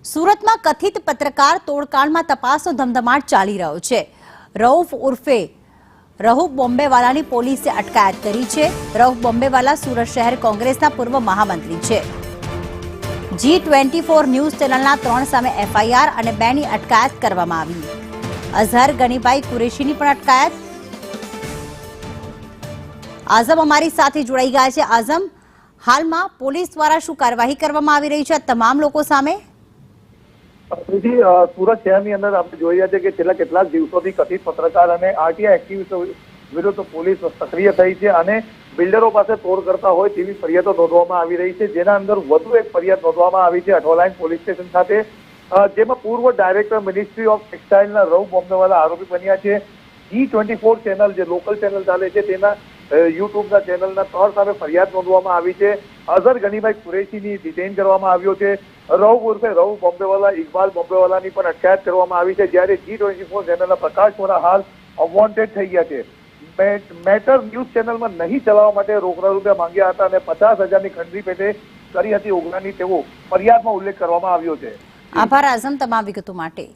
સુરતમાં કથિત પત્રકાર તોડકાંડમાં તપાસનો ધમધમાટ ચાલી રહ્યો છે। રઉફ ઉર્ફે રહુબ બોમ્બેવાલાની પોલીસે અટકાયત કરી છે। રઉફ બોમ્બેવાલા સુરત શહેર કોંગ્રેસના પૂર્વ મહામંત્રી છે। G24 ન્યૂઝ ચેનલના 3 સામે એફઆઈઆર અને 2ની અટકાયત કરવામાં આવી। અઝહર ગનીભાઈ કુરેશીની પણ અટકાયત। આઝમ અમારી સાથે જોડાઈ ગયા છે। આઝમ, હાલમાં પોલીસ દ્વારા શું કાર્યવાહી કરવામાં આવી રહી છે આ તમામ લોકો સામે? સુરત શહેરની અંદર આપણે જોઈ રહ્યા છીએ કે છેલ્લા કેટલાક દિવસોથી કથિત પત્રકાર અને આરટીઆઈ એક્ટિવિસ્ટો વિરુદ્ધ પોલીસ સક્રિય થઈ છે અને બિલ્ડરો પાસે તોડ કરતા હોય તેવી ફરિયાદો નોંધવામાં આવી રહી છે, જેના અંદર વધુ એક ફરિયાદ નોંધવામાં આવી છે અઠવાલાઈન પોલીસ સ્ટેશન ખાતે, જેમાં પૂર્વ ડાયરેક્ટર મિનિસ્ટ્રી ઓફ ટેક્સટાઇલના રઉફ બોમ્બેવાલા આરોપી બન્યા છે। G24 ચેનલ જે લોકલ ચેનલ ચાલે છે તેના યુટ્યુબના ચેનલના 3 સામે ફરિયાદ નોંધવામાં આવી છે। અઝહર ગનીભાઈ કુરેશીની ડિટેઇન કરવામાં આવ્યો છે। રઉફ ઉર્ફે રઉફ બોમ્બેવાલા ઇકબાલ બોમ્બેવાલાની પણ અટકાયત કરવામાં આવી છે, જ્યારે G24 ચેનલના પ્રકાશ વોરા હાલ વોન્ટેડ થઈ ગયા છે। મેટર ન્યૂઝ ચેનલમાં નહીં ચલાવવા માટે રોકડા રૂપિયા માંગ્યા હતા અને 50,000ની ખંડરી પેટે કરી હતી ઉઘરાણી તેવો ફરિયાદમાં ઉલ્લેખ કરવામાં આવ્યો છે। આભાર આઝમ તમામ વિગતો માટે।